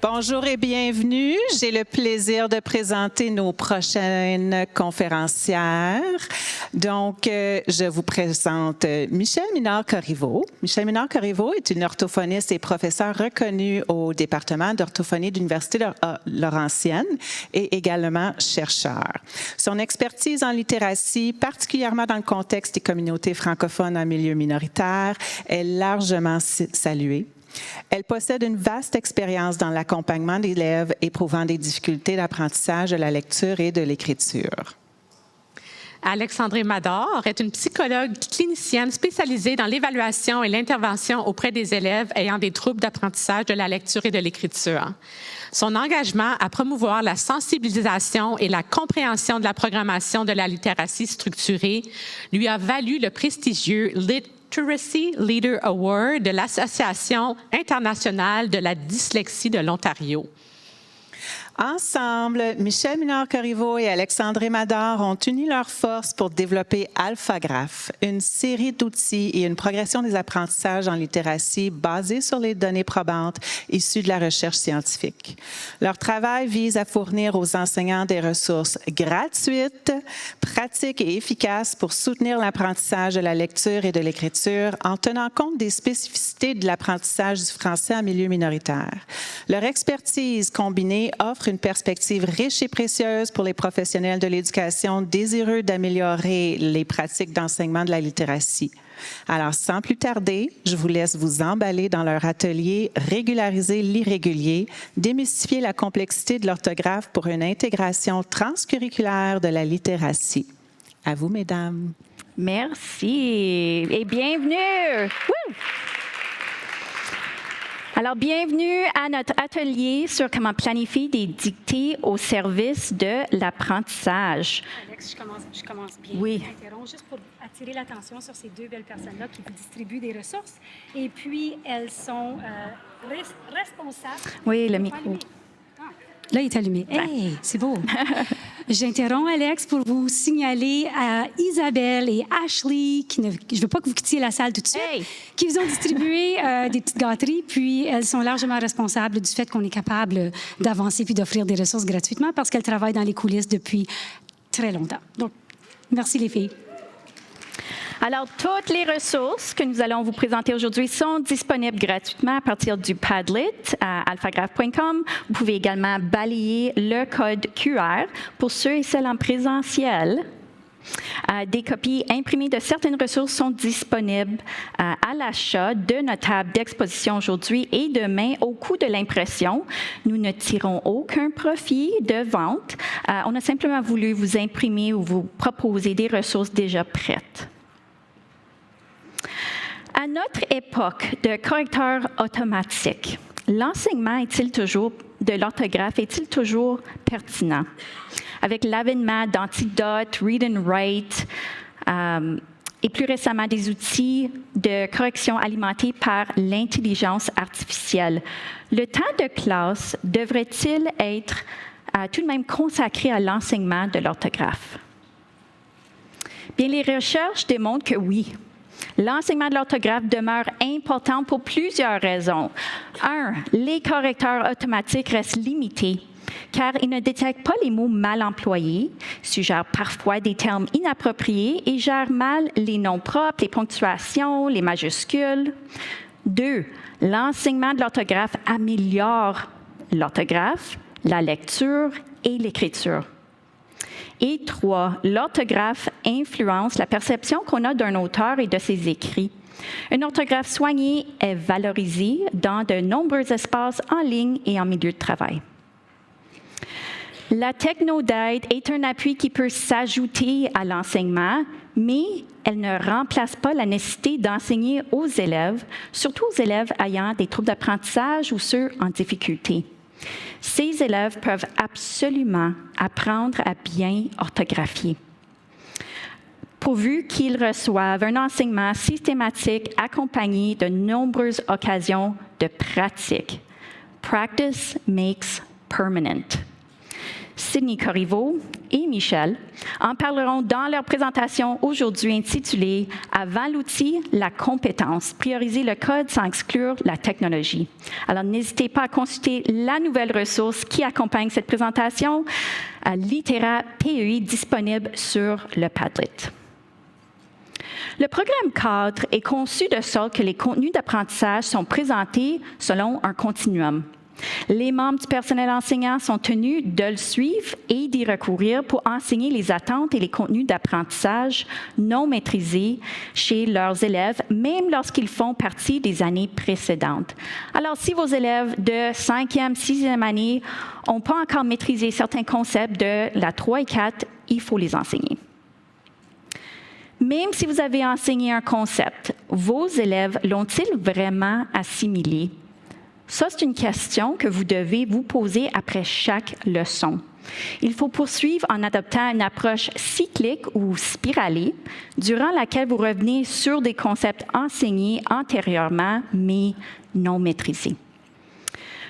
Bonjour et bienvenue. J'ai le plaisir de présenter nos prochaines conférencières. Donc, je vous présente Michèle Minard-Corriveau. Michèle Minard-Corriveau est une orthophoniste et professeure reconnue au département d'orthophonie de l'Université Laurentienne et également chercheur. Son expertise en littératie, particulièrement dans le contexte des communautés francophones en milieu minoritaire, est largement saluée. Elle possède une vaste expérience dans l'accompagnement d'élèves éprouvant des difficultés d'apprentissage de la lecture et de l'écriture. Alexandrée Mador est une psychologue clinicienne spécialisée dans l'évaluation et l'intervention auprès des élèves ayant des troubles d'apprentissage de la lecture et de l'écriture. Son engagement à promouvoir la sensibilisation et la compréhension de la programmation de la littératie structurée lui a valu le prestigieux Literacy Leader Award de l'Association internationale de la dyslexie de l'Ontario. Ensemble, Michèle Minard-Corriveau et Alexandrée Mador ont uni leurs forces pour développer AlphaGraph, une série d'outils et une progression des apprentissages en littératie basée sur les données probantes issues de la recherche scientifique. Leur travail vise à fournir aux enseignants des ressources gratuites, pratiques et efficaces pour soutenir l'apprentissage de la lecture et de l'écriture en tenant compte des spécificités de l'apprentissage du français en milieu minoritaire. Leur expertise combinée offre une perspective riche et précieuse pour les professionnels de l'éducation désireux d'améliorer les pratiques d'enseignement de la littératie. Alors, sans plus tarder, je vous laisse vous emballer dans leur atelier « Régulariser l'irrégulier », démystifier la complexité de l'orthographe pour une intégration transcurriculaire de la littératie. À vous, mesdames. Merci et bienvenue. Woo! Alors, bienvenue à notre atelier sur comment planifier des dictées au service de l'apprentissage. Alex, je commence bien. Oui. Je m'interromps juste pour attirer l'attention sur ces deux belles personnes-là qui vous distribuent des ressources. Et puis, elles sont responsables. Oui, le micro. Là, il est allumé. Hey, c'est beau. J'interromps Alex pour vous signaler à Isabelle et Ashley, je ne veux pas que vous quittiez la salle tout de suite, qui vous ont distribué des petites gâteries, puis elles sont largement responsables du fait qu'on est capable d'avancer puis d'offrir des ressources gratuitement parce qu'elles travaillent dans les coulisses depuis très longtemps. Donc, merci les filles. Alors, toutes les ressources que nous allons vous présenter aujourd'hui sont disponibles gratuitement à partir du Padlet à alphagraph.com. Vous pouvez également balayer le code QR pour ceux et celles en présentiel. Des copies imprimées de certaines ressources sont disponibles à l'achat de notre table d'exposition aujourd'hui et demain au coût de l'impression. Nous ne tirons aucun profit de vente. On a simplement voulu vous imprimer ou vous proposer des ressources déjà prêtes. À notre époque de correcteur automatique, l'enseignement de l'orthographe est-il toujours pertinent? Avec l'avènement d'Antidote, Read and Write et plus récemment des outils de correction alimentés par l'intelligence artificielle, le temps de classe devrait-il être tout de même consacré à l'enseignement de l'orthographe? Bien, les recherches démontrent que oui. L'enseignement de l'orthographe demeure important pour plusieurs raisons. 1. Les correcteurs automatiques restent limités car ils ne détectent pas les mots mal employés, suggèrent parfois des termes inappropriés et gèrent mal les noms propres, les ponctuations, les majuscules. 2. L'enseignement de l'orthographe améliore l'orthographe, la lecture et l'écriture. Et 3, l'orthographe influence la perception qu'on a d'un auteur et de ses écrits. Une orthographe soignée est valorisée dans de nombreux espaces en ligne et en milieu de travail. La technodaide est un appui qui peut s'ajouter à l'enseignement, mais elle ne remplace pas la nécessité d'enseigner aux élèves, surtout aux élèves ayant des troubles d'apprentissage ou ceux en difficulté. Ces élèves peuvent absolument apprendre à bien orthographier, pourvu qu'ils reçoivent un enseignement systématique accompagné de nombreuses occasions de pratique. Practice makes permanent. Sydney Corriveau et Michel en parleront dans leur présentation aujourd'hui intitulée « Avant l'outil, la compétence, prioriser le code sans exclure la technologie ». Alors, n'hésitez pas à consulter la nouvelle ressource qui accompagne cette présentation, Litera PEI, disponible sur le Padlet. Le programme cadre est conçu de sorte que les contenus d'apprentissage sont présentés selon un continuum. Les membres du personnel enseignant sont tenus de le suivre et d'y recourir pour enseigner les attentes et les contenus d'apprentissage non maîtrisés chez leurs élèves, même lorsqu'ils font partie des années précédentes. Alors, si vos élèves de 5e, 6e année n'ont pas encore maîtrisé certains concepts de la 3 et 4, il faut les enseigner. Même si vous avez enseigné un concept, vos élèves l'ont-ils vraiment assimilé? Ça, c'est une question que vous devez vous poser après chaque leçon. Il faut poursuivre en adoptant une approche cyclique ou spiralée, durant laquelle vous revenez sur des concepts enseignés antérieurement, mais non maîtrisés.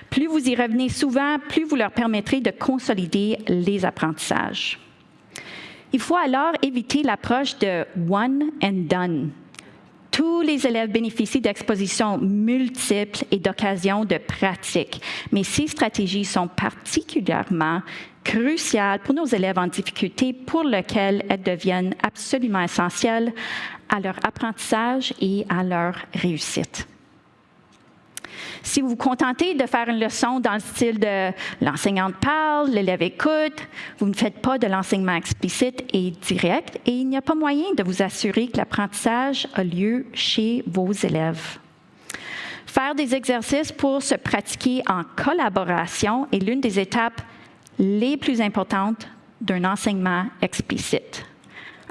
Plus vous y revenez souvent, plus vous leur permettrez de consolider les apprentissages. Il faut alors éviter l'approche de « one and done ». Tous les élèves bénéficient d'expositions multiples et d'occasions de pratique, mais ces stratégies sont particulièrement cruciales pour nos élèves en difficulté, pour lesquels elles deviennent absolument essentielles à leur apprentissage et à leur réussite. Si vous vous contentez de faire une leçon dans le style de l'enseignante parle, l'élève écoute, vous ne faites pas de l'enseignement explicite et direct et il n'y a pas moyen de vous assurer que l'apprentissage a lieu chez vos élèves. Faire des exercices pour se pratiquer en collaboration est l'une des étapes les plus importantes d'un enseignement explicite.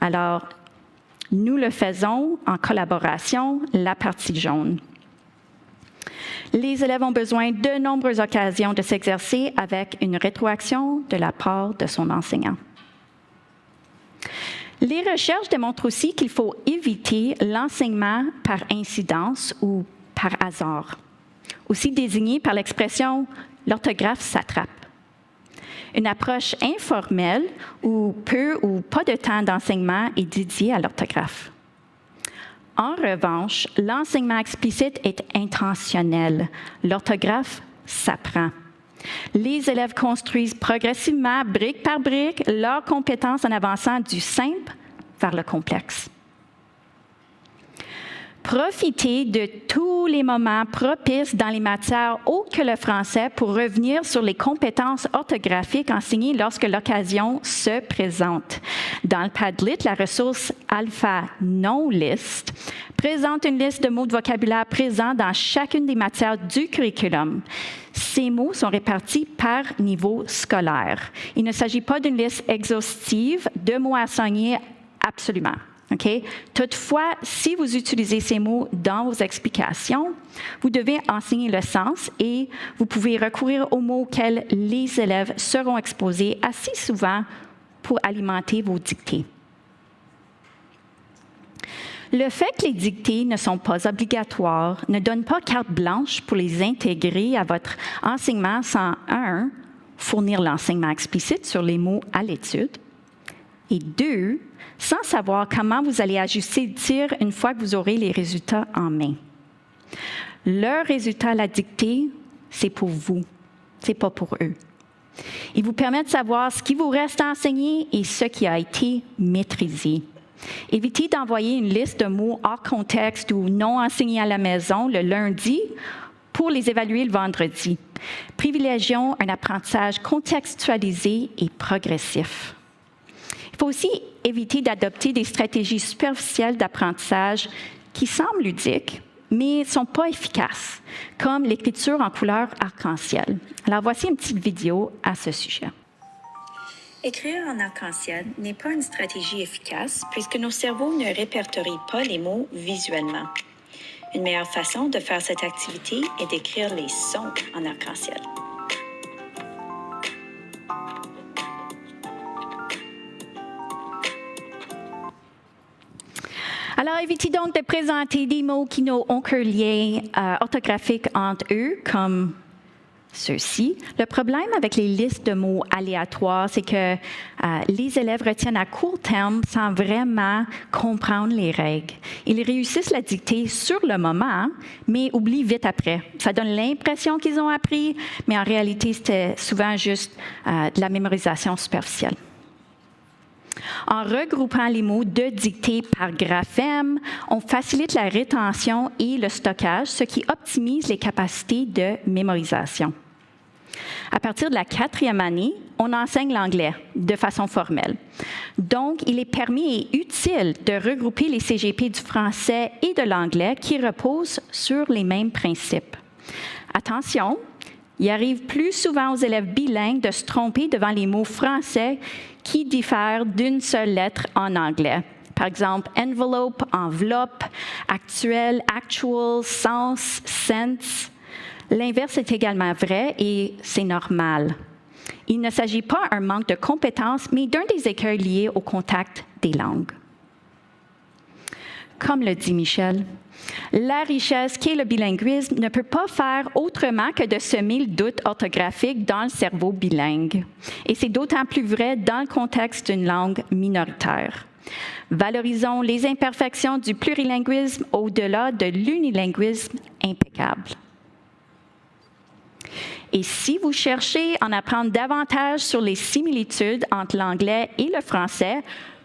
Alors, nous le faisons en collaboration, la partie jaune. Les élèves ont besoin de nombreuses occasions de s'exercer avec une rétroaction de la part de son enseignant. Les recherches démontrent aussi qu'il faut éviter l'enseignement par incidence ou par hasard, aussi désigné par l'expression « l'orthographe s'attrape ». Une approche informelle où peu ou pas de temps d'enseignement est dédié à l'orthographe. En revanche, l'enseignement explicite est intentionnel. L'orthographe s'apprend. Les élèves construisent progressivement, brique par brique, leurs compétences en avançant du simple vers le complexe. Profitez de tous les moments propices dans les matières autres que le français pour revenir sur les compétences orthographiques enseignées lorsque l'occasion se présente. Dans le Padlet, la ressource Alpha Non List présente une liste de mots de vocabulaire présents dans chacune des matières du curriculum. Ces mots sont répartis par niveau scolaire. Il ne s'agit pas d'une liste exhaustive de mots à enseigner absolument. Okay? Toutefois, si vous utilisez ces mots dans vos explications, vous devez enseigner le sens et vous pouvez recourir aux mots auxquels les élèves seront exposés assez souvent pour alimenter vos dictées. Le fait que les dictées ne sont pas obligatoires ne donne pas carte blanche pour les intégrer à votre enseignement sans, 1, fournir l'enseignement explicite sur les mots à l'étude, et 2, sans savoir comment vous allez ajuster le tir une fois que vous aurez les résultats en main. Leur résultat à la dictée, c'est pour vous, c'est pas pour eux. Il vous permet de savoir ce qui vous reste à enseigner et ce qui a été maîtrisé. Évitez d'envoyer une liste de mots hors contexte ou non enseignés à la maison le lundi pour les évaluer le vendredi. Privilégions un apprentissage contextualisé et progressif. Il faut aussi éviter d'adopter des stratégies superficielles d'apprentissage qui semblent ludiques, mais ne sont pas efficaces, comme l'écriture en couleur arc-en-ciel. Alors, voici une petite vidéo à ce sujet. Écrire en arc-en-ciel n'est pas une stratégie efficace puisque nos cerveaux ne répertorient pas les mots visuellement. Une meilleure façon de faire cette activité est d'écrire les sons en arc-en-ciel. Alors, évitez donc de présenter des mots qui n'ont aucun lien orthographique entre eux, comme ceux-ci. Le problème avec les listes de mots aléatoires, c'est que les élèves retiennent à court terme sans vraiment comprendre les règles. Ils réussissent la dictée sur le moment, mais oublient vite après. Ça donne l'impression qu'ils ont appris, mais en réalité, c'était souvent juste de la mémorisation superficielle. En regroupant les mots de dictée par graphème, on facilite la rétention et le stockage, ce qui optimise les capacités de mémorisation. À partir de la 4e année, on enseigne l'anglais de façon formelle. Donc, il est permis et utile de regrouper les CGP du français et de l'anglais qui reposent sur les mêmes principes. Attention, il arrive plus souvent aux élèves bilingues de se tromper devant les mots français qui diffèrent d'une seule lettre en anglais. Par exemple, envelope, enveloppe, actuel, actual, sens, sense. L'inverse est également vrai et c'est normal. Il ne s'agit pas d'un manque de compétences, mais d'un des écueils liés au contact des langues. Comme le dit Michel, la richesse qu'est le bilinguisme ne peut pas faire autrement que de semer le doute orthographique dans le cerveau bilingue. Et c'est d'autant plus vrai dans le contexte d'une langue minoritaire. Valorisons les imperfections du plurilinguisme au-delà de l'unilinguisme impeccable. Et si vous cherchez à en apprendre davantage sur les similitudes entre l'anglais et le français,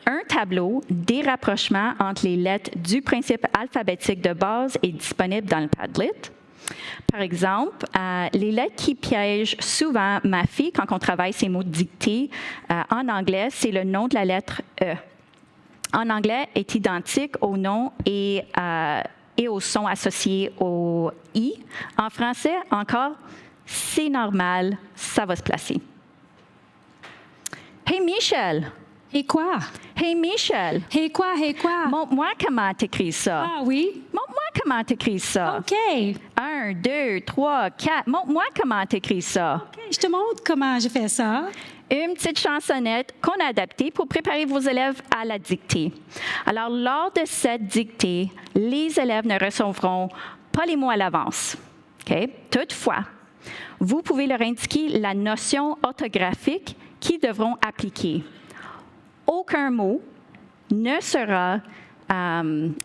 un tableau des rapprochements entre les lettres du principe alphabétique de base est disponible dans le Padlet. Par exemple, les lettres qui piègent souvent ma fille quand on travaille ces mots dictés en anglais, c'est le nom de la lettre E. En anglais, est identique au nom et au son associé au I. En français, encore, c'est normal, ça va se placer. Hey Michel! Et quoi? Hey Michel! Et quoi? Et quoi? Montre-moi comment t'écris ça. Ah oui? Montre-moi comment t'écris ça. OK. 1, 2, 3, 4. Montre-moi comment t'écris ça. OK, je te montre comment je fais ça. Une petite chansonnette qu'on a adaptée pour préparer vos élèves à la dictée. Alors, lors de cette dictée, les élèves ne recevront pas les mots à l'avance. OK? Toutefois, vous pouvez leur indiquer la notion orthographique qu'ils devront appliquer. Aucun mot ne sera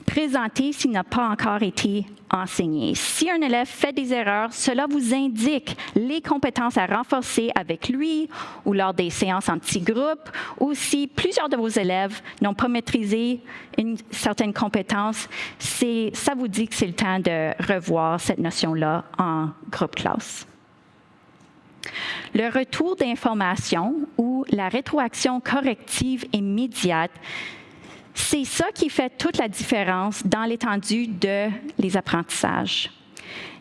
présenté s'il n'a pas encore été enseigné. Si un élève fait des erreurs, cela vous indique les compétences à renforcer avec lui ou lors des séances en petits groupes, ou si plusieurs de vos élèves n'ont pas maîtrisé une certaine compétence, ça vous dit que c'est le temps de revoir cette notion-là en groupe classe. Le retour d'information ou la rétroaction corrective immédiate, c'est ça qui fait toute la différence dans l'étendue de les apprentissages.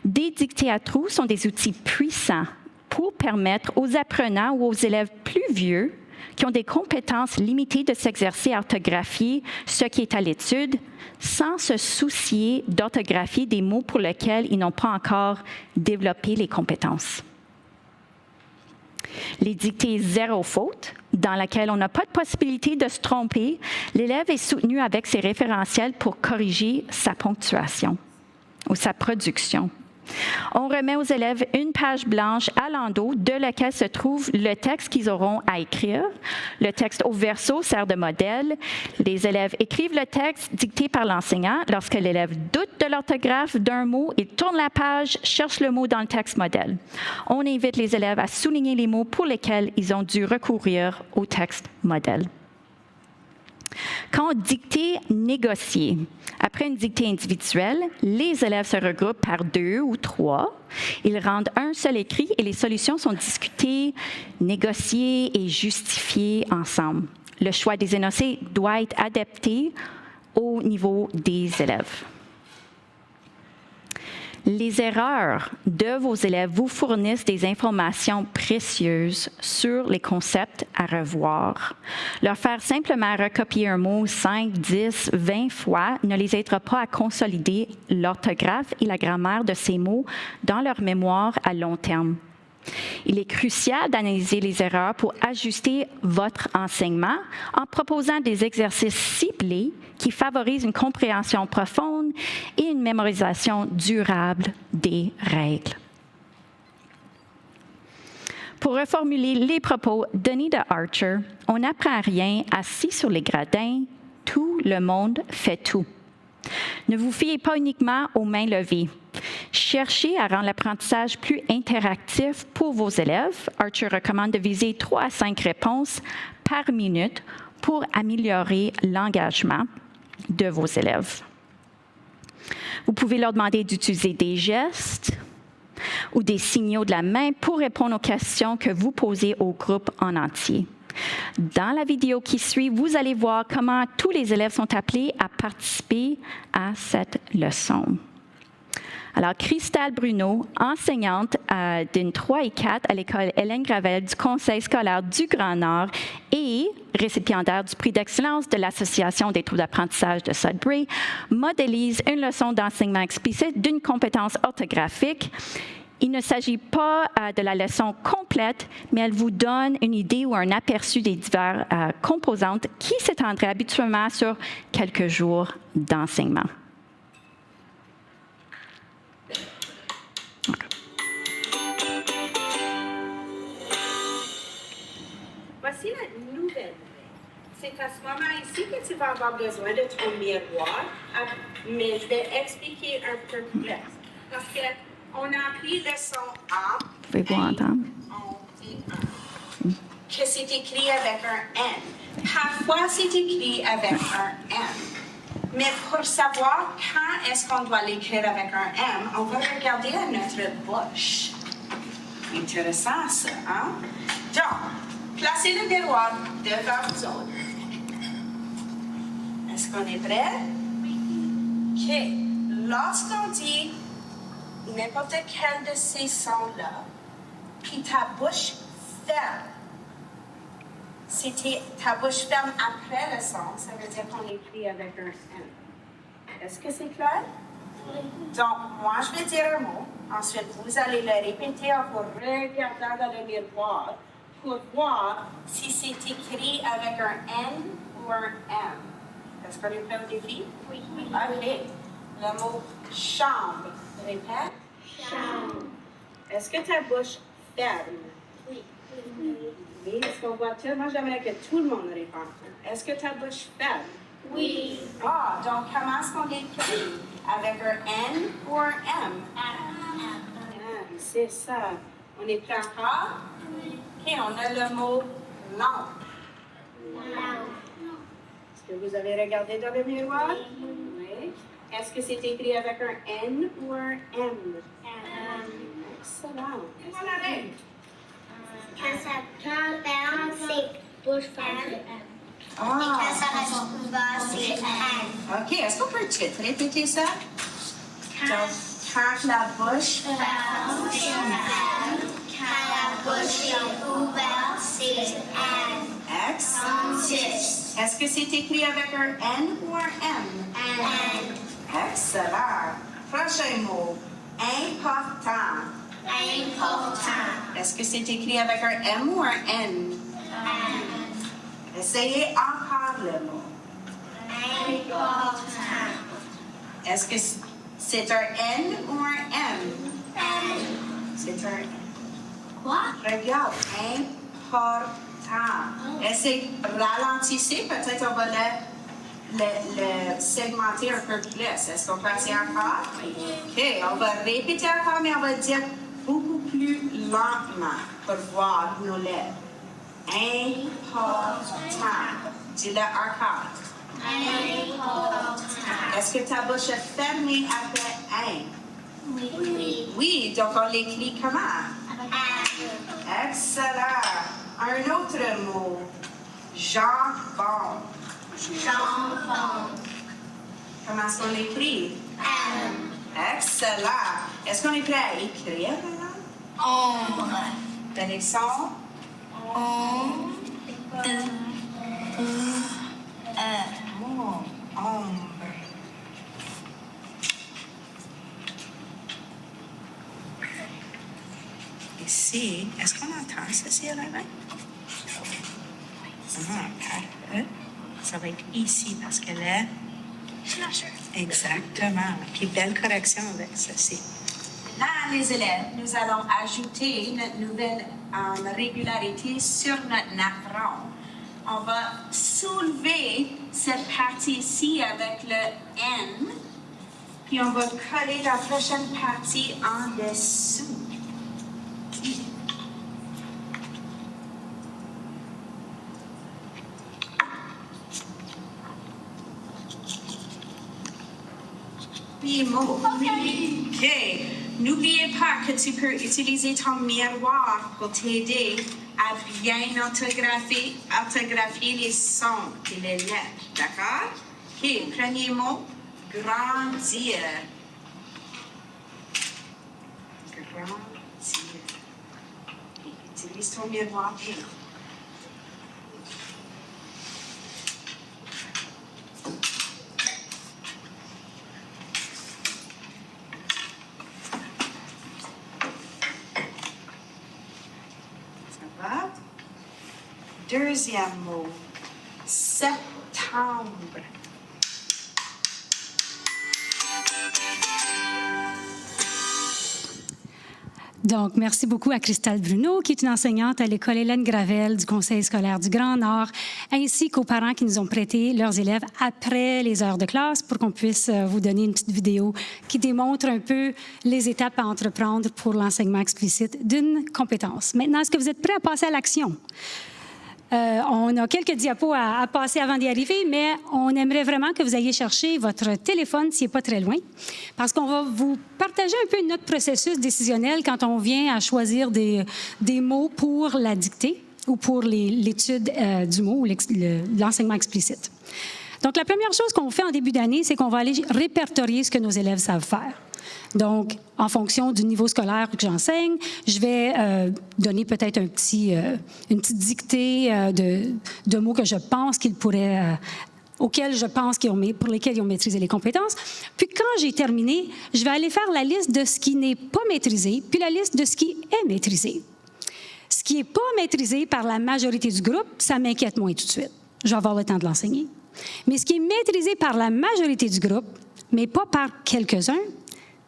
Des dictées à trous sont des outils puissants pour permettre aux apprenants ou aux élèves plus vieux qui ont des compétences limitées de s'exercer à orthographier ce qui est à l'étude sans se soucier d'orthographier des mots pour lesquels ils n'ont pas encore développé les compétences. Les dictées zéro faute, dans laquelle on n'a pas de possibilité de se tromper, l'élève est soutenu avec ses référentiels pour corriger sa ponctuation ou sa production. On remet aux élèves une page blanche à l'endos de laquelle se trouve le texte qu'ils auront à écrire. Le texte au verso sert de modèle. Les élèves écrivent le texte dicté par l'enseignant. Lorsque l'élève doute de l'orthographe d'un mot, il tourne la page, cherche le mot dans le texte modèle. On invite les élèves à souligner les mots pour lesquels ils ont dû recourir au texte modèle. Quand dictée négociée, après une dictée individuelle, les élèves se regroupent par 2 ou 3. Ils rendent un seul écrit et les solutions sont discutées, négociées et justifiées ensemble. Le choix des énoncés doit être adapté au niveau des élèves. Les erreurs de vos élèves vous fournissent des informations précieuses sur les concepts à revoir. Leur faire simplement recopier un mot 5, 10, 20 fois ne les aidera pas à consolider l'orthographe et la grammaire de ces mots dans leur mémoire à long terme. Il est crucial d'analyser les erreurs pour ajuster votre enseignement en proposant des exercices ciblés qui favorisent une compréhension profonde et une mémorisation durable des règles. Pour reformuler les propos donnés de Archer, on n'apprend rien assis sur les gradins, tout le monde fait tout. Ne vous fiez pas uniquement aux mains levées. Cherchez à rendre l'apprentissage plus interactif pour vos élèves. Archer recommande de viser 3 à 5 réponses par minute pour améliorer l'engagement de vos élèves. Vous pouvez leur demander d'utiliser des gestes ou des signaux de la main pour répondre aux questions que vous posez au groupe en entier. Dans la vidéo qui suit, vous allez voir comment tous les élèves sont appelés à participer à cette leçon. Alors, Christelle Bruno, enseignante d'une 3 et 4 à l'école Hélène Gravel du Conseil scolaire du Grand Nord et récipiendaire du prix d'excellence de l'Association des troubles d'apprentissage de Sudbury, modélise une leçon d'enseignement explicite d'une compétence orthographique. Il ne s'agit pas de la leçon complète, mais elle vous donne une idée ou un aperçu des diverses composantes qui s'étendraient habituellement sur quelques jours d'enseignement. Voici la nouvelle règle. C'est à ce moment ici que tu vas avoir besoin de ton miroir, mais je vais expliquer un peu plus. Parce qu'on a appris le son A, Pouvez-vous entendre? que c'est écrit avec un N. Parfois, c'est écrit avec un M. Mais pour savoir quand est-ce qu'on doit l'écrire avec un M, on va regarder à notre bouche. Intéressant, ça, hein? Donc, placez le miroir devant vous autres. Est-ce qu'on est prêt? OK. Lorsqu'on dit n'importe quel de ces sons-là, puis ta bouche ferme, si ta bouche ferme après le son, ça veut dire qu'on écrit avec un M. Est-ce que c'est clair? Donc, moi, je vais dire un mot. Ensuite, vous allez le répéter en vous regardant dans le miroir pour voir si c'est écrit avec un N ou un M. Est-ce qu'on est prêt au défi? Oui. OK. Le mot chambre. Répète. Chambre. Est-ce que ta bouche ferme? Oui. Oui. Est-ce qu'on voit tout? Moi, j'aimerais que tout le monde réponde. Est-ce que ta bouche ferme? Oui. Ah, donc comment est-ce qu'on l'écrit? Avec un N ou un M? M, c'est ça. On est prêt encore? Oui. OK, on a le mot lampe. Est-ce que vous avez regardé dans le miroir? Oui. Est-ce que c'est écrit avec un N ou un M? Excellent. C'est quoi la règle? Quand ça prend ferme, c'est bouche fermée. Ah. Et quand ça reste ouvert, c'est M. OK, est-ce qu'on peut tout répéter ça? Donc, quand la bouche Ferme, c'est M. Quand la bouche est ouverte, c'est M. X. 36. Est-ce que c'est écrit avec un N ou un M? M. Excellent. Prochain mot. Important. Important. Est-ce que c'est écrit avec un M ou un N? M. Essayez encore le mot. Important. Est-ce que c'est un N ou un M? M. C'est un N. Quoi? Regarde. Important. Essayez, ralentissez. Peut-être on va le segmenter un peu plus. Est-ce qu'on peut essayer encore? OK. On va répéter encore, mais on va le dire beaucoup plus lentement pour voir nos lèvres. Important. Dis-le encore. Important. Est-ce que ta bouche est fermée après un? Oui. Oui, donc on l'écrit comment? M. Excellent. Un autre mot. Jambon. Jambon. Comment est-ce qu'on l'écrit? M. Excellent. Est-ce qu'on est prêt à écrire maintenant? Ombre. Les sons? Ombre. Oh, ombre. Ici, est-ce qu'on entend ceci à la main? Parfait. Ça va être ici parce qu'elle est... Exactement. Puis belle correction avec ceci. Là, les élèves, nous allons ajouter notre nouvelle régularité sur notre napperon. On va soulever cette partie ici avec le N, puis on va coller la prochaine partie en dessous. OK. N'oubliez pas que tu peux utiliser ton miroir pour t'aider à bien orthographier les sons et les lettres. D'accord? OK. Premier mot, grandir. Grandir. Utilise ton miroir bien. Deuxième mot, septembre. Donc, merci beaucoup à Christelle Bruno, qui est une enseignante à l'école Hélène Gravel du Conseil scolaire du Grand Nord, ainsi qu'aux parents qui nous ont prêté leurs élèves après les heures de classe pour qu'on puisse vous donner une petite vidéo qui démontre un peu les étapes à entreprendre pour l'enseignement explicite d'une compétence. Maintenant, est-ce que vous êtes prêts à passer à l'action? On a quelques diapos à passer avant d'y arriver, mais on aimerait vraiment que vous ayez cherché votre téléphone s'il n'est pas très loin, parce qu'on va vous partager un peu notre processus décisionnel quand on vient à choisir des mots pour la dictée ou pour l'étude du mot ou l'enseignement explicite. Donc, la première chose qu'on fait en début d'année, c'est qu'on va aller répertorier ce que nos élèves savent faire. Donc, en fonction du niveau scolaire que j'enseigne, je vais donner peut-être une petite dictée de mots que je pense qu'ils pourraient, auxquels je pense pour lesquels ils ont maîtrisé les compétences. Puis, quand j'ai terminé, je vais aller faire la liste de ce qui n'est pas maîtrisé, puis la liste de ce qui est maîtrisé. Ce qui n'est pas maîtrisé par la majorité du groupe, ça m'inquiète moins tout de suite. Je vais avoir le temps de l'enseigner. Mais ce qui est maîtrisé par la majorité du groupe, mais pas par quelques-uns,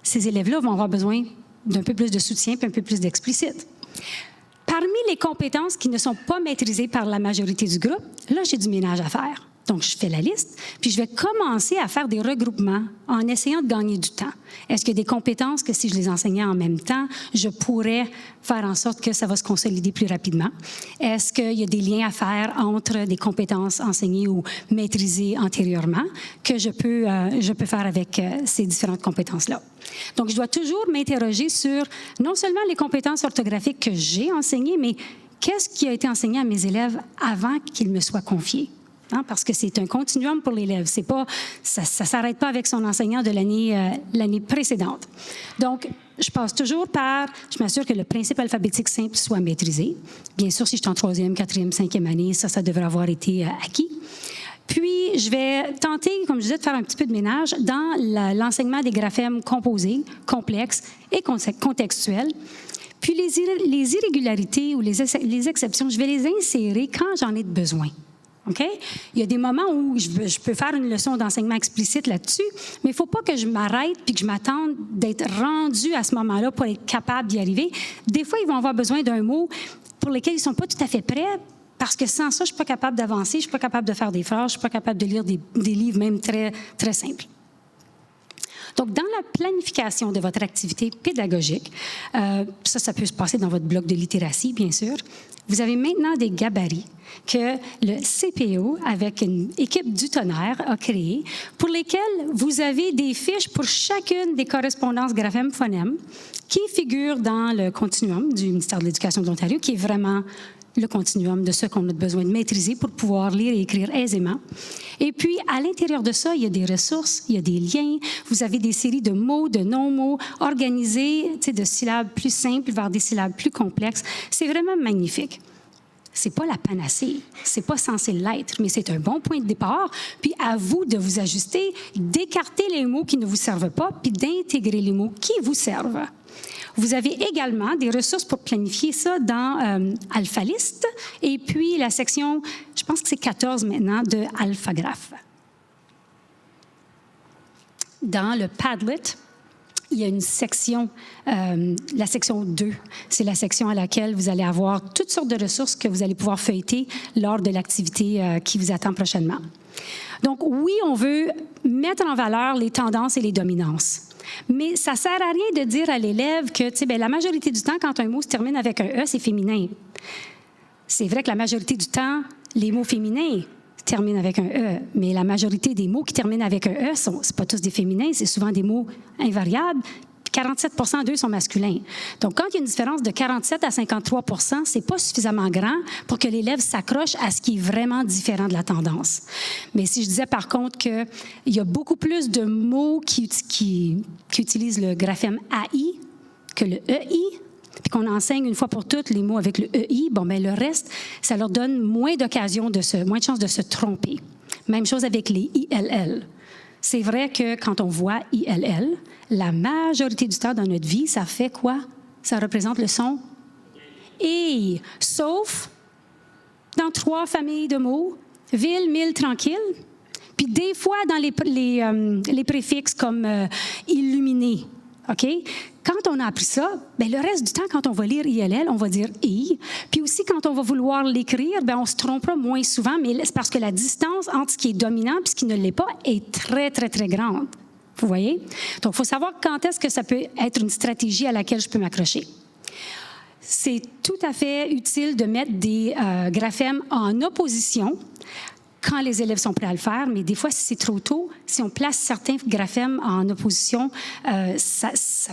ces élèves-là vont avoir besoin d'un peu plus de soutien et un peu plus d'explicite. Parmi les compétences qui ne sont pas maîtrisées par la majorité du groupe, là, j'ai du ménage à faire. Donc, je fais la liste, puis je vais commencer à faire des regroupements en essayant de gagner du temps. Est-ce qu'il y a des compétences que si je les enseignais en même temps, je pourrais faire en sorte que ça va se consolider plus rapidement? Est-ce qu'il y a des liens à faire entre des compétences enseignées ou maîtrisées antérieurement que je peux faire avec ces différentes compétences-là? Donc, je dois toujours m'interroger sur non seulement les compétences orthographiques que j'ai enseignées, mais qu'est-ce qui a été enseigné à mes élèves avant qu'ils me soient confiés? Parce que c'est un continuum pour l'élève. Ça ne s'arrête pas avec son enseignant de l'année précédente. Donc, je passe toujours je m'assure que le principe alphabétique simple soit maîtrisé. Bien sûr, si je suis en 3e, 4e, 5e année, ça devrait avoir été acquis. Puis, je vais tenter, comme je disais, de faire un petit peu de ménage dans l'enseignement des graphèmes composés, complexes et contextuels. Puis, les irrégularités ou les exceptions, je vais les insérer quand j'en ai besoin. OK? Il y a des moments où je peux faire une leçon d'enseignement explicite là-dessus, mais il ne faut pas que je m'arrête puis que je m'attende d'être rendue à ce moment-là pour être capable d'y arriver. Des fois, ils vont avoir besoin d'un mot pour lequel ils ne sont pas tout à fait prêts, parce que sans ça, je ne suis pas capable d'avancer, je ne suis pas capable de faire des phrases, je ne suis pas capable de lire des livres même très, très simples. Donc, dans la planification de votre activité pédagogique, ça peut se passer dans votre bloc de littératie, bien sûr, vous avez maintenant des gabarits que le CPO, avec une équipe du tonnerre, a créés, pour lesquels vous avez des fiches pour chacune des correspondances graphèmes-phonèmes qui figurent dans le continuum du ministère de l'Éducation de l'Ontario, qui est vraiment le continuum de ce qu'on a besoin de maîtriser pour pouvoir lire et écrire aisément. Et puis, à l'intérieur de ça, il y a des ressources, il y a des liens, vous avez des séries de mots, de non-mots, organisés, de syllabes plus simples vers des syllabes plus complexes. C'est vraiment magnifique. C'est pas la panacée, c'est pas censé l'être, mais c'est un bon point de départ. Puis à vous de vous ajuster, d'écarter les mots qui ne vous servent pas, puis d'intégrer les mots qui vous servent. Vous avez également des ressources pour planifier ça dans Alphalist et puis la section, je pense que c'est 14 maintenant, de Alphagraph. Dans le Padlet, il y a une section, la section 2. C'est la section à laquelle vous allez avoir toutes sortes de ressources que vous allez pouvoir feuilleter lors de l'activité qui vous attend prochainement. Donc, oui, on veut mettre en valeur les tendances et les dominances. Mais ça ne sert à rien de dire à l'élève que la majorité du temps, quand un mot se termine avec un « e », c'est féminin. C'est vrai que la majorité du temps, les mots féminins terminent avec un « e », mais la majorité des mots qui terminent avec un « e », ce n'est pas tous des féminins, c'est souvent des mots invariables. 47 d'eux sont masculins. Donc, quand il y a une différence de 47 à 53 ce n'est pas suffisamment grand pour que l'élève s'accroche à ce qui est vraiment différent de la tendance. Mais si je disais par contre qu'il y a beaucoup plus de mots qui utilisent le graphème AI que le EI, puis qu'on enseigne une fois pour toutes les mots avec le EI, le reste, ça leur donne moins d'occasion, moins de chances de se tromper. Même chose avec les ILL. C'est vrai que quand on voit ILL, la majorité du temps dans notre vie, ça fait quoi? Ça représente le son « et », sauf dans 3 familles de mots, ville, mille, tranquille, puis des fois dans les préfixes comme illuminé. OK? Quand on a appris ça, le reste du temps, quand on va lire ILL, on va dire « i ». Puis aussi, quand on va vouloir l'écrire, on se trompera moins souvent, mais c'est parce que la distance entre ce qui est dominant et ce qui ne l'est pas est très, très, très grande. Vous voyez? Donc, il faut savoir quand est-ce que ça peut être une stratégie à laquelle je peux m'accrocher. C'est tout à fait utile de mettre des graphèmes en opposition quand les élèves sont prêts à le faire, mais des fois, si c'est trop tôt, si on place certains graphèmes en opposition, ça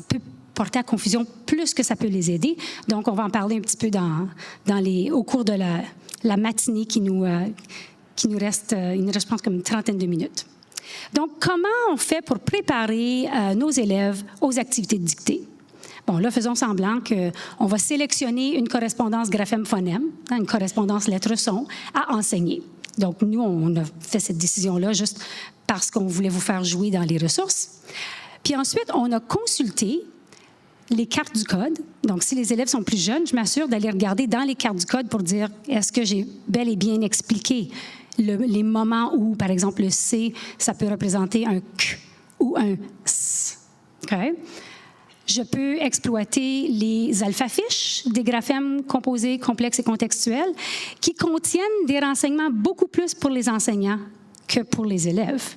peut porter à confusion plus que ça peut les aider. Donc, on va en parler un petit peu au cours de la matinée qui nous reste, il nous reste, je pense, comme une trentaine de minutes. Donc, comment on fait pour préparer nos élèves aux activités de dictée? Bon, là, faisons semblant qu'on va sélectionner une correspondance graphème-phonème, une correspondance lettre-son, à enseigner. Donc, nous, on a fait cette décision-là juste parce qu'on voulait vous faire jouer dans les ressources. Puis ensuite, on a consulté les cartes du code. Donc, si les élèves sont plus jeunes, je m'assure d'aller regarder dans les cartes du code pour dire est-ce que j'ai bel et bien expliqué les moments où, par exemple, le C, ça peut représenter un Q ou un S. OK? Je peux exploiter les alphafiches, des graphèmes composés, complexes et contextuels, qui contiennent des renseignements beaucoup plus pour les enseignants que pour les élèves.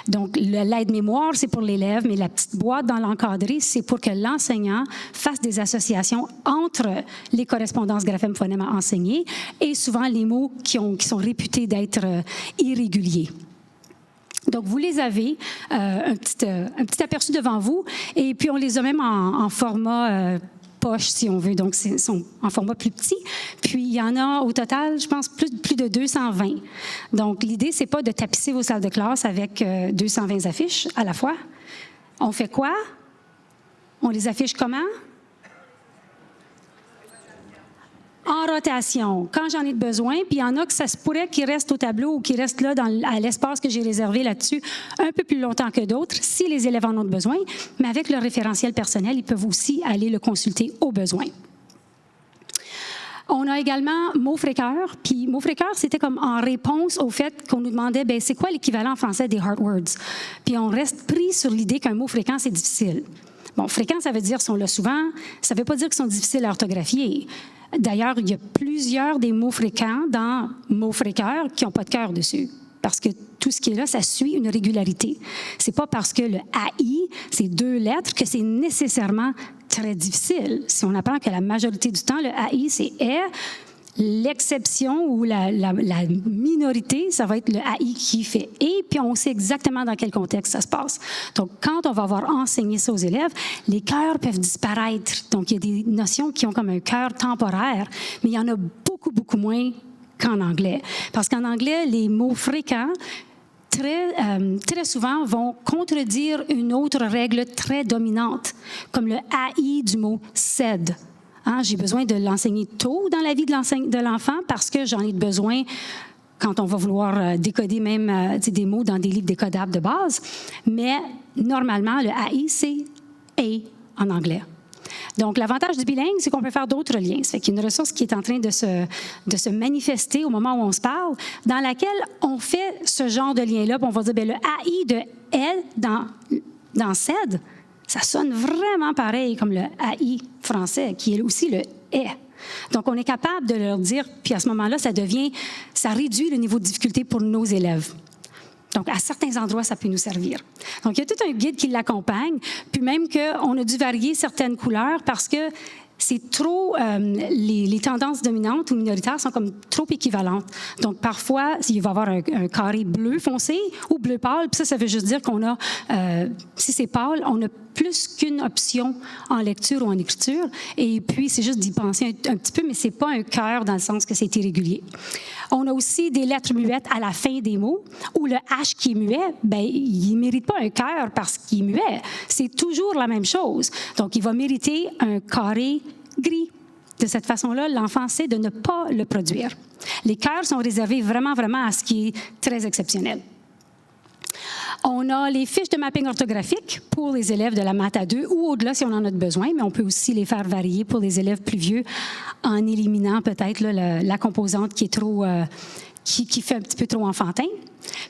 Donc, l'aide-mémoire, c'est pour l'élève, mais la petite boîte dans l'encadré, c'est pour que l'enseignant fasse des associations entre les correspondances graphèmes-phonèmes à enseigner et souvent les mots qui sont réputés d'être irréguliers. Donc, vous les avez, un petit aperçu devant vous, et puis on les a même en format poche, si on veut. Donc, ils sont en format plus petit. Puis, il y en a au total, je pense, plus de 220. Donc, l'idée, c'est pas de tapisser vos salles de classe avec 220 affiches à la fois. On fait quoi? On les affiche comment? En rotation, quand j'en ai besoin, puis il y en a que ça se pourrait qu'ils restent au tableau ou qu'ils restent là à l'espace que j'ai réservé là-dessus un peu plus longtemps que d'autres, si les élèves en ont besoin, mais avec leur référentiel personnel, ils peuvent aussi aller le consulter au besoin. On a également mot-fréqueur, puis mot-fréqueur, c'était comme en réponse au fait qu'on nous demandait, c'est quoi l'équivalent en français des hard words? Puis on reste pris sur l'idée qu'un mot fréquent, c'est difficile. Bon, fréquent, ça veut dire sont là souvent, ça ne veut pas dire qu'ils sont difficiles à orthographier. D'ailleurs, il y a plusieurs des mots fréquents dans mot-fréqueur qui n'ont pas de cœur dessus. Parce que tout ce qui est là, ça suit une régularité. Ce n'est pas parce que le AI, c'est 2 lettres, que c'est nécessairement très difficile. Si on apprend que la majorité du temps, le AI, c'est « est », l'exception ou la minorité, ça va être le AI qui fait « et », puis on sait exactement dans quel contexte ça se passe. Donc, quand on va avoir enseigné ça aux élèves, les cœurs peuvent disparaître. Donc, il y a des notions qui ont comme un cœur temporaire, mais il y en a beaucoup, beaucoup moins qu'en anglais. Parce qu'en anglais, les mots fréquents, très souvent, vont contredire une autre règle très dominante, comme le AI du mot « said ». J'ai besoin de l'enseigner tôt dans la vie de l'enfant parce que j'en ai besoin quand on va vouloir décoder même des mots dans des livres décodables de base. Mais normalement, le AI, c'est « a » en anglais. Donc, l'avantage du bilingue, c'est qu'on peut faire d'autres liens. Ça fait qu'il y a une ressource qui est en train de se manifester au moment où on se parle, dans laquelle on fait ce genre de lien-là. On va dire, le AI de « elle » dans « said », Ça sonne vraiment pareil comme le AI français, qui est aussi le « est ». Donc, on est capable de leur dire, puis à ce moment-là, ça réduit le niveau de difficulté pour nos élèves. Donc, à certains endroits, ça peut nous servir. Donc, il y a tout un guide qui l'accompagne, puis même qu'on a dû varier certaines couleurs parce que c'est trop, les tendances dominantes ou minoritaires sont comme trop équivalentes. Donc, parfois, il va y avoir un carré bleu foncé ou bleu pâle, puis ça veut juste dire qu'on a, si c'est pâle, on a plus qu'une option en lecture ou en écriture. Et puis, c'est juste d'y penser un petit peu, mais c'est pas un cœur dans le sens que c'est irrégulier. On a aussi des lettres muettes à la fin des mots, où le H qui est muet, bien, il ne mérite pas un cœur parce qu'il est muet. C'est toujours la même chose. Donc, il va mériter un carré gris. De cette façon-là, l'enfant sait de ne pas le produire. Les cœurs sont réservés vraiment, vraiment à ce qui est très exceptionnel. On a les fiches de mapping orthographique pour les élèves de la maths à 2 ou au-delà si on en a besoin, mais on peut aussi les faire varier pour les élèves plus vieux en éliminant peut-être la composante qui est trop, qui fait un petit peu trop enfantin.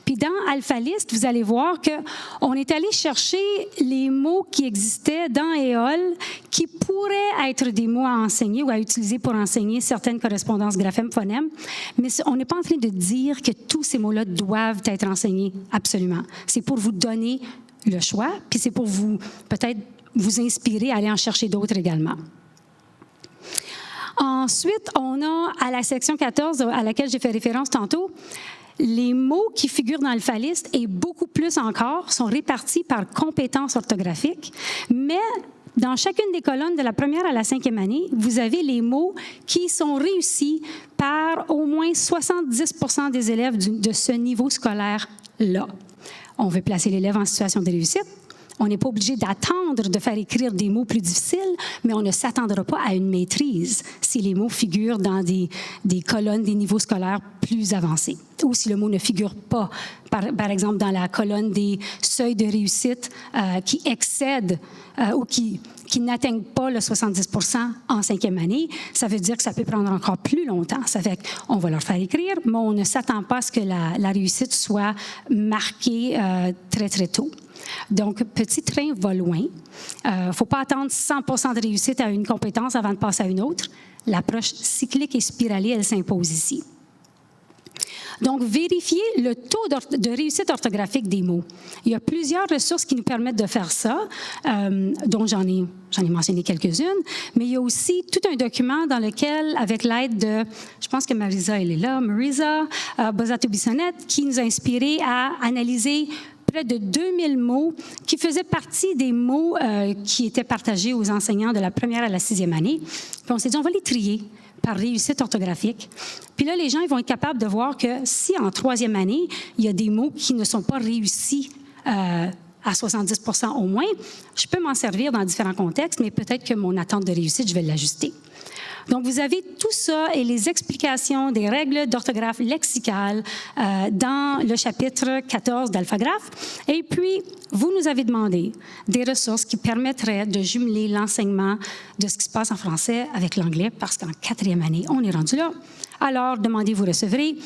Puis dans AlphaList, vous allez voir qu'on est allé chercher les mots qui existaient dans EOL qui pourraient être des mots à enseigner ou à utiliser pour enseigner certaines correspondances graphèmes-phonèmes, mais on n'est pas en train de dire que tous ces mots-là doivent être enseignés, absolument. C'est pour vous donner le choix, puis c'est pour vous, peut-être, vous inspirer à aller en chercher d'autres également. Ensuite, on a à la section 14, à laquelle j'ai fait référence tantôt, les mots qui figurent dans AlphaList et beaucoup plus encore sont répartis par compétences orthographiques, mais dans chacune des colonnes de la première à la 5e année, vous avez les mots qui sont réussis par au moins 70% des élèves de ce niveau scolaire-là. On veut placer l'élève en situation de réussite. On n'est pas obligé d'attendre de faire écrire des mots plus difficiles, mais on ne s'attendra pas à une maîtrise si les mots figurent dans des colonnes des niveaux scolaires plus avancés. Ou si le mot ne figure pas, par exemple, dans la colonne des seuils de réussite qui excèdent ou qui n'atteignent pas le 70% en 5e année, ça veut dire que ça peut prendre encore plus longtemps. Ça fait qu'on va leur faire écrire, mais on ne s'attend pas à ce que la réussite soit marquée très, très tôt. Donc, petit train va loin. Il ne faut pas attendre 100% de réussite à une compétence avant de passer à une autre. L'approche cyclique et spiralée, elle s'impose ici. Donc, vérifier le taux de réussite orthographique des mots. Il y a plusieurs ressources qui nous permettent de faire ça, dont j'en ai mentionné quelques-unes, mais il y a aussi tout un document dans lequel, avec l'aide de, je pense que Marisa, elle est là, Marisa Bozato-Bissonnette, qui nous a inspiré à analyser près de 2000 mots qui faisaient partie des mots qui étaient partagés aux enseignants de la première à la 6e année. Puis on s'est dit, on va les trier par réussite orthographique. Puis là, les gens ils vont être capables de voir que si en 3e année, il y a des mots qui ne sont pas réussis à 70% au moins, je peux m'en servir dans différents contextes, mais peut-être que mon attente de réussite, je vais l'ajuster. Donc, vous avez tout ça et les explications des règles d'orthographe lexicale dans le chapitre 14 d'Alphagraph. Et puis, vous nous avez demandé des ressources qui permettraient de jumeler l'enseignement de ce qui se passe en français avec l'anglais, parce qu'en 4e année, on est rendu là. Alors, demandez, vous recevrez.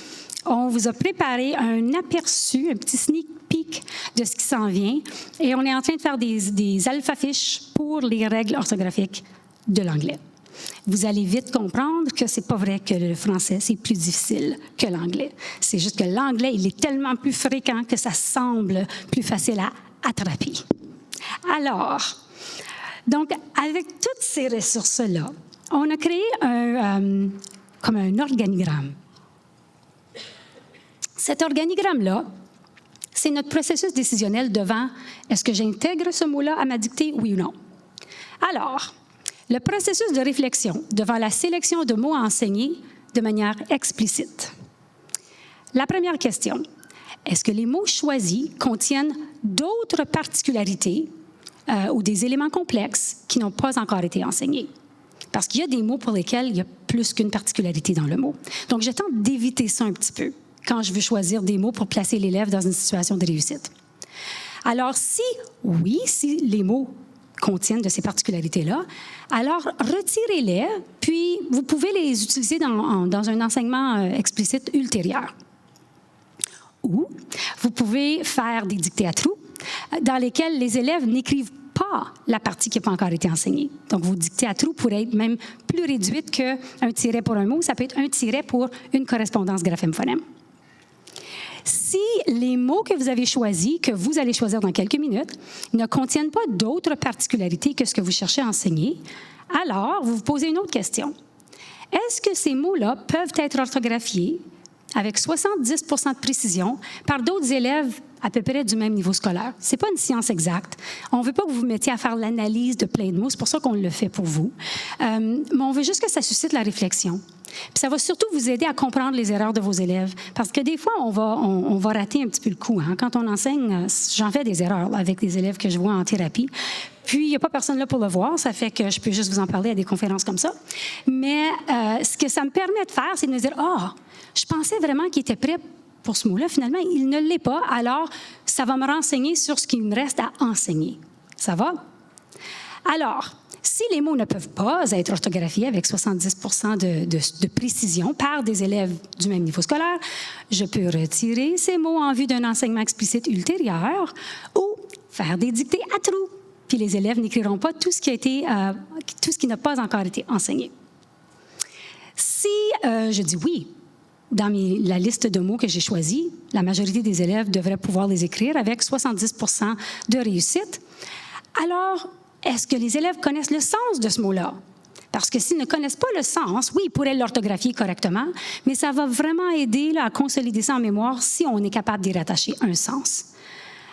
On vous a préparé un aperçu, un petit sneak peek de ce qui s'en vient. Et on est en train de faire des alpha-fiches pour les règles orthographiques de l'anglais. Vous allez vite comprendre que c'est pas vrai que le français, c'est plus difficile que l'anglais. C'est juste que l'anglais, il est tellement plus fréquent que ça semble plus facile à attraper. Alors, donc, avec toutes ces ressources-là, on a créé comme un organigramme. Cet organigramme-là, c'est notre processus décisionnel devant est-ce que j'intègre ce mot-là à ma dictée, oui ou non. Alors, le processus de réflexion devant la sélection de mots à enseigner de manière explicite. La première question, est-ce que les mots choisis contiennent d'autres particularités ou des éléments complexes qui n'ont pas encore été enseignés? Parce qu'il y a des mots pour lesquels il y a plus qu'une particularité dans le mot. Donc, je tente d'éviter ça un petit peu quand je veux choisir des mots pour placer l'élève dans une situation de réussite. Alors, si les mots contiennent de ces particularités-là, alors retirez-les, puis vous pouvez les utiliser dans un enseignement explicite ultérieur. Ou vous pouvez faire des dictées à trous dans lesquelles les élèves n'écrivent pas la partie qui n'a pas encore été enseignée. Donc, vos dictées à trous pourraient être même plus réduites qu'un tiret pour un mot. Ça peut être un tiret pour une correspondance graphème-phonème. Si les mots que vous avez choisis, que vous allez choisir dans quelques minutes, ne contiennent pas d'autres particularités que ce que vous cherchez à enseigner, alors vous vous posez une autre question. Est-ce que ces mots-là peuvent être orthographiés avec 70 % de précision par d'autres élèves à peu près du même niveau scolaire? Ce n'est pas une science exacte. On ne veut pas que vous vous mettiez à faire l'analyse de plein de mots, c'est pour ça qu'on le fait pour vous. Mais on veut juste que ça suscite la réflexion. Puis ça va surtout vous aider à comprendre les erreurs de vos élèves. Parce que des fois, on va rater un petit peu le coup. Hein? Quand on enseigne, j'en fais des erreurs là, avec des élèves que je vois en thérapie. Puis, il n'y a pas personne là pour le voir. Ça fait que je peux juste vous en parler à des conférences comme ça. Mais ce que ça me permet de faire, c'est de me dire, je pensais vraiment qu'il était prêt pour ce mot-là. Finalement, il ne l'est pas. Alors, ça va me renseigner sur ce qu'il me reste à enseigner. Ça va? Alors, si les mots ne peuvent pas être orthographiés avec 70 % de précision par des élèves du même niveau scolaire, je peux retirer ces mots en vue d'un enseignement explicite ultérieur ou faire des dictées à trous. Puis les élèves n'écriront pas tout ce qui n'a pas encore été enseigné. Si je dis oui, dans la liste de mots que j'ai choisis, la majorité des élèves devraient pouvoir les écrire avec 70 % de réussite. Alors, est-ce que les élèves connaissent le sens de ce mot-là? Parce que s'ils ne connaissent pas le sens, oui, ils pourraient l'orthographier correctement, mais ça va vraiment aider à consolider ça en mémoire si on est capable d'y rattacher un sens.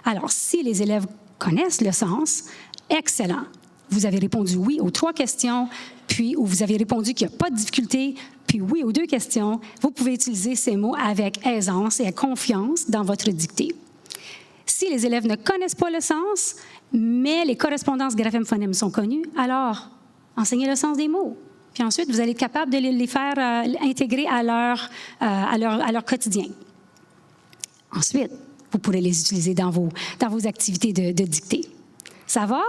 Alors, si les élèves connaissent le sens, excellent. Vous avez répondu oui aux 3 questions, puis vous avez répondu qu'il n'y a pas de difficulté, puis oui aux 2 questions. Vous pouvez utiliser ces mots avec aisance et avec confiance dans votre dictée. Si les élèves ne connaissent pas le sens, mais les correspondances graphème-phonème sont connues, alors enseignez le sens des mots. Puis ensuite, vous allez être capable de les faire intégrer à leur quotidien. Ensuite, vous pourrez les utiliser dans vos activités de dictée. Ça va?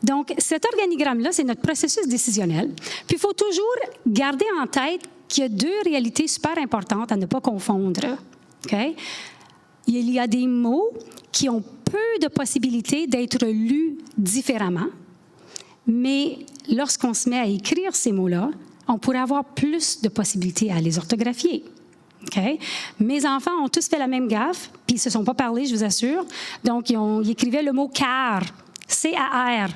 Donc, cet organigramme-là, c'est notre processus décisionnel. Puis, il faut toujours garder en tête qu'il y a 2 réalités super importantes à ne pas confondre. Okay? Il y a des mots qui ont peu de possibilités d'être lus différemment, mais lorsqu'on se met à écrire ces mots-là, on pourrait avoir plus de possibilités à les orthographier. Okay? Mes enfants ont tous fait la même gaffe, puis ils ne se sont pas parlé, je vous assure. Donc, ils écrivaient le mot « car », C-A-R,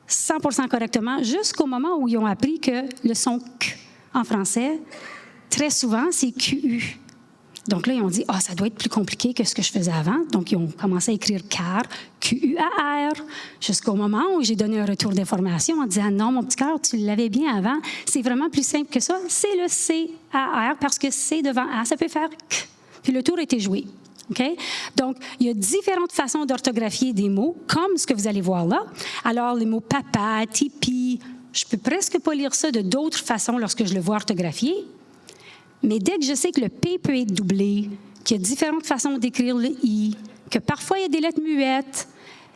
100% correctement, jusqu'au moment où ils ont appris que le son « k » en français, très souvent, c'est « Q-U ». Donc là, ils ont dit, ça doit être plus compliqué que ce que je faisais avant. Donc, ils ont commencé à écrire « car », Q-U-A-R, jusqu'au moment où j'ai donné un retour d'information en disant, non, mon petit cœur, tu l'avais bien avant. C'est vraiment plus simple que ça. C'est le C-A-R parce que C devant A, ça peut faire « k ». Puis le tour était joué. Okay? Donc, il y a différentes façons d'orthographier des mots, comme ce que vous allez voir là. Alors, les mots papa, tipi, je peux presque pas lire ça de d'autres façons lorsque je le vois orthographier. Mais dès que je sais que le P peut être doublé, qu'il y a différentes façons d'écrire le I, que parfois il y a des lettres muettes,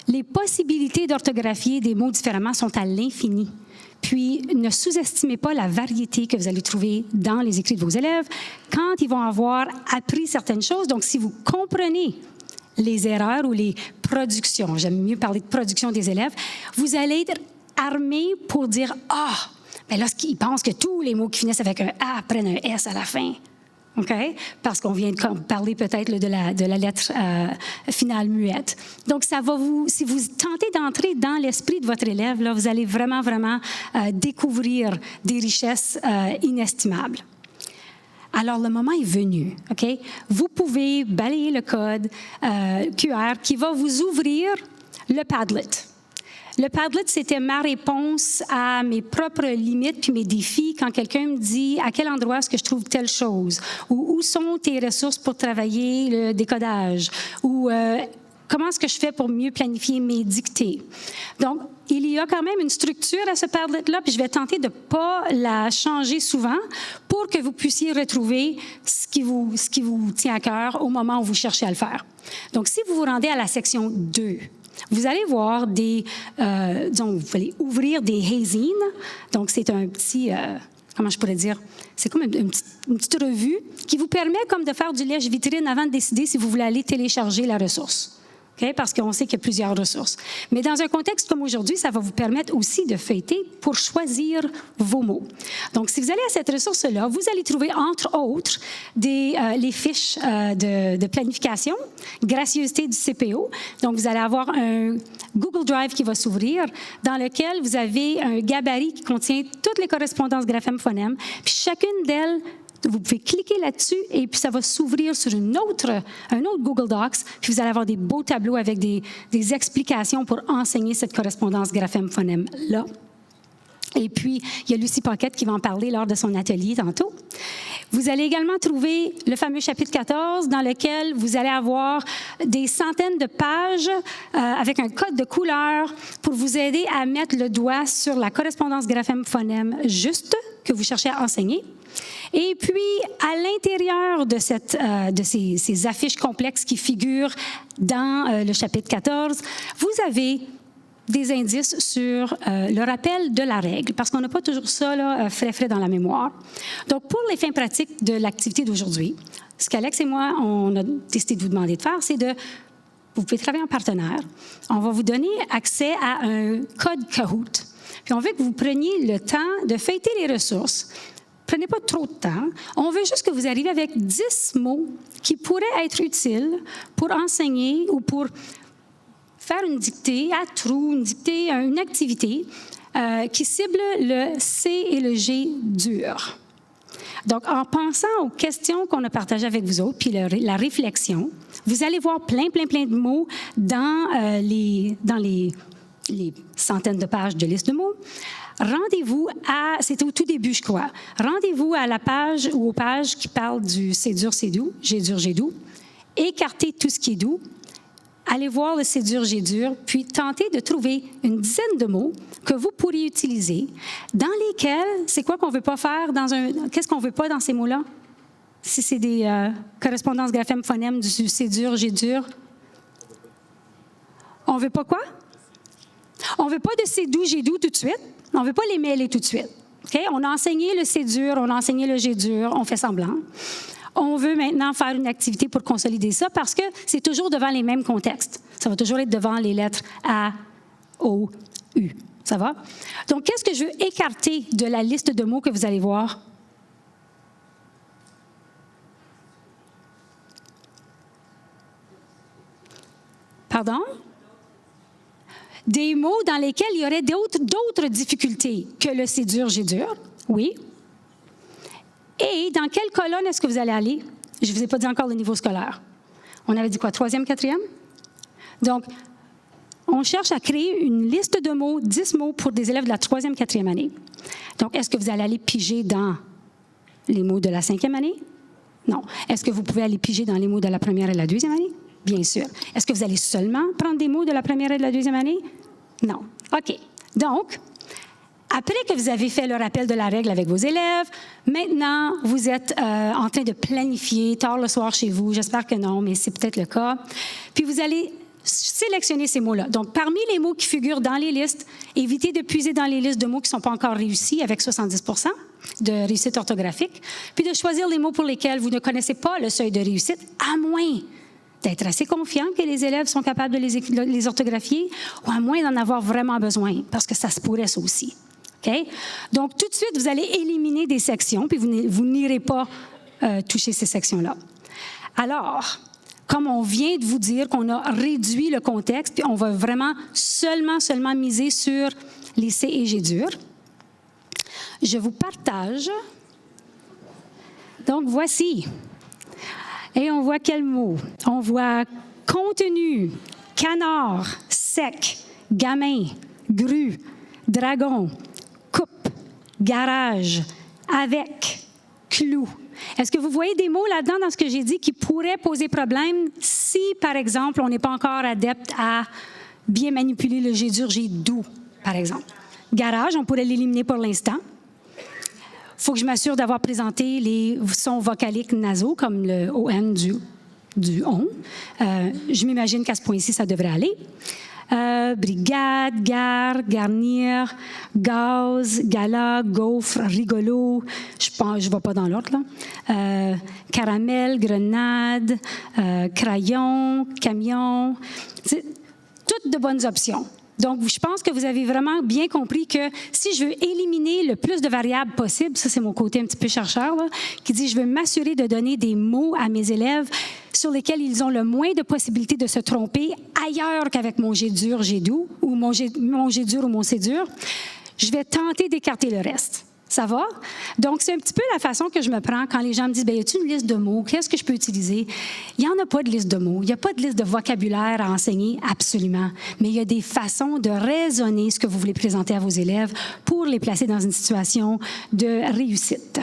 les possibilités d'orthographier des mots différemment sont à l'infini. Puis, ne sous-estimez pas la variété que vous allez trouver dans les écrits de vos élèves quand ils vont avoir appris certaines choses. Donc, si vous comprenez les erreurs ou les productions, j'aime mieux parler de production des élèves, vous allez être armé pour dire « mais lorsqu'ils pensent que tous les mots qui finissent avec un A prennent un S à la fin. » Okay? Parce qu'on vient de parler peut-être de la lettre finale muette. Donc, ça va si vous tentez d'entrer dans l'esprit de votre élève, là, vous allez vraiment, vraiment découvrir des richesses inestimables. Alors, le moment est venu. Okay? Vous pouvez balayer le code QR qui va vous ouvrir le Padlet. Le Padlet, c'était ma réponse à mes propres limites puis mes défis quand quelqu'un me dit à quel endroit est-ce que je trouve telle chose ou où sont tes ressources pour travailler le décodage ou comment est-ce que je fais pour mieux planifier mes dictées. Donc, il y a quand même une structure à ce Padlet-là, puis je vais tenter de ne pas la changer souvent pour que vous puissiez retrouver ce qui vous tient à cœur au moment où vous cherchez à le faire. Donc, si vous vous rendez à la section 2, vous allez voir vous allez ouvrir des hazines. Donc, c'est un petit, comment je pourrais dire, c'est comme une petite revue qui vous permet comme de faire du lèche-vitrine avant de décider si vous voulez aller télécharger la ressource. Okay? Parce qu'on sait qu'il y a plusieurs ressources. Mais dans un contexte comme aujourd'hui, ça va vous permettre aussi de feuilleter pour choisir vos mots. Donc, si vous allez à cette ressource-là, vous allez trouver, entre autres, les fiches de planification, gracieuseté du CPO. Donc, vous allez avoir un Google Drive qui va s'ouvrir, dans lequel vous avez un gabarit qui contient toutes les correspondances graphèmes-phonèmes. Puis chacune d'elles, vous pouvez cliquer là-dessus et puis ça va s'ouvrir sur un autre Google Docs. Puis vous allez avoir des beaux tableaux avec des explications pour enseigner cette correspondance graphème-phonème-là. Et puis, il y a Lucie Paquette qui va en parler lors de son atelier tantôt. Vous allez également trouver le fameux chapitre 14 dans lequel vous allez avoir des centaines de pages avec un code de couleur pour vous aider à mettre le doigt sur la correspondance graphème-phonème juste que vous cherchez à enseigner. Et puis, à l'intérieur de ces affiches complexes qui figurent dans le chapitre 14, vous avez des indices sur le rappel de la règle, parce qu'on n'a pas toujours ça là, frais dans la mémoire. Donc, pour les fins pratiques de l'activité d'aujourd'hui, ce qu'Alex et moi, on a décidé de vous demander de faire, c'est vous pouvez travailler en partenaire. On va vous donner accès à un code Kahoot. Puis on veut que vous preniez le temps de feuilleter les ressources. Prenez pas trop de temps. On veut juste que vous arriviez avec 10 mots qui pourraient être utiles pour enseigner ou pour faire une dictée à trous, une activité qui cible le C et le G dur. Donc, en pensant aux questions qu'on a partagées avec vous autres, puis la réflexion, vous allez voir plein de mots dans les centaines de pages de liste de mots. Rendez-vous c'est au tout début, je crois. Rendez-vous à la page ou aux pages qui parlent du c'est dur, G dur, G doux. Écartez tout ce qui est doux. Allez voir le c'est dur, G dur, puis tentez de trouver une dizaine de mots que vous pourriez utiliser, dans lesquels, c'est quoi qu'on ne veut pas faire qu'est-ce qu'on ne veut pas dans ces mots-là? Si c'est des correspondances graphème-phonème du c'est dur, G dur. On ne veut pas quoi? On ne veut pas de c'est doux, G doux tout de suite. On ne veut pas les mêler tout de suite. Okay? On a enseigné le c'est dur, on a enseigné le G dur, on fait semblant. On veut maintenant faire une activité pour consolider ça parce que c'est toujours devant les mêmes contextes. Ça va toujours être devant les lettres A, O, U. Ça va? Donc, qu'est-ce que je veux écarter de la liste de mots que vous allez voir? Pardon? Des mots dans lesquels il y aurait d'autres difficultés que le c'est dur, G dur. Oui. Et dans quelle colonne est-ce que vous allez aller? Je ne vous ai pas dit encore le niveau scolaire. On avait dit quoi? 3e, 4e? Donc, on cherche à créer une liste de mots, 10 mots pour des élèves de la 3e, 4e année. Donc, est-ce que vous allez aller piger dans les mots de la 5e année? Non. Est-ce que vous pouvez aller piger dans les mots de la 1e et de la 2e année? Bien sûr. Est-ce que vous allez seulement prendre des mots de la 1e et de la 2e année? Non. OK. Donc, après que vous avez fait le rappel de la règle avec vos élèves, maintenant, vous êtes en train de planifier tard le soir chez vous. J'espère que non, mais c'est peut-être le cas. Puis vous allez sélectionner ces mots-là. Donc, parmi les mots qui figurent dans les listes, évitez de puiser dans les listes de mots qui ne sont pas encore réussis avec 70 de réussite orthographique, puis de choisir les mots pour lesquels vous ne connaissez pas le seuil de réussite, à moins d'être assez confiant que les élèves sont capables de les orthographier, ou à moins d'en avoir vraiment besoin, parce que ça se pourrait ça aussi. Okay? Donc, tout de suite, vous allez éliminer des sections, puis vous n'irez pas toucher ces sections-là. Alors, comme on vient de vous dire qu'on a réduit le contexte, puis on va vraiment seulement miser sur les C et G durs, je vous partage. Donc, voici. Et on voit quel mot? On voit contenu, canard, sec, gamin, grue, dragon, coupe, garage, avec, clou. Est-ce que vous voyez des mots là-dedans dans ce que j'ai dit qui pourraient poser problème si, par exemple, on n'est pas encore adepte à bien manipuler le G dur, G doux, par exemple? Garage, on pourrait l'éliminer pour l'instant. Il faut que je m'assure d'avoir présenté les sons vocaliques nasaux, comme le ON du on. Je m'imagine qu'à ce point-ci, ça devrait aller. brigade, gare, garnir, gaz, gala, gaufre, rigolo. Je ne vais pas dans l'ordre, là. Caramel, grenade, crayon, camion. C'est toutes de bonnes options. Donc, je pense que vous avez vraiment bien compris que si je veux éliminer le plus de variables possible, ça c'est mon côté un petit peu chercheur, là, qui dit je veux m'assurer de donner des mots à mes élèves sur lesquels ils ont le moins de possibilités de se tromper ailleurs qu'avec mon G dur, G doux, ou mon G dur ou mon C dur, je vais tenter d'écarter le reste. Ça va? Donc, c'est un petit peu la façon que je me prends quand les gens me disent « Bien, y a-t-il une liste de mots? Qu'est-ce que je peux utiliser? » Il n'y en a pas de liste de mots. Il n'y a pas de liste de vocabulaire à enseigner, absolument. Mais il y a des façons de raisonner ce que vous voulez présenter à vos élèves pour les placer dans une situation de réussite.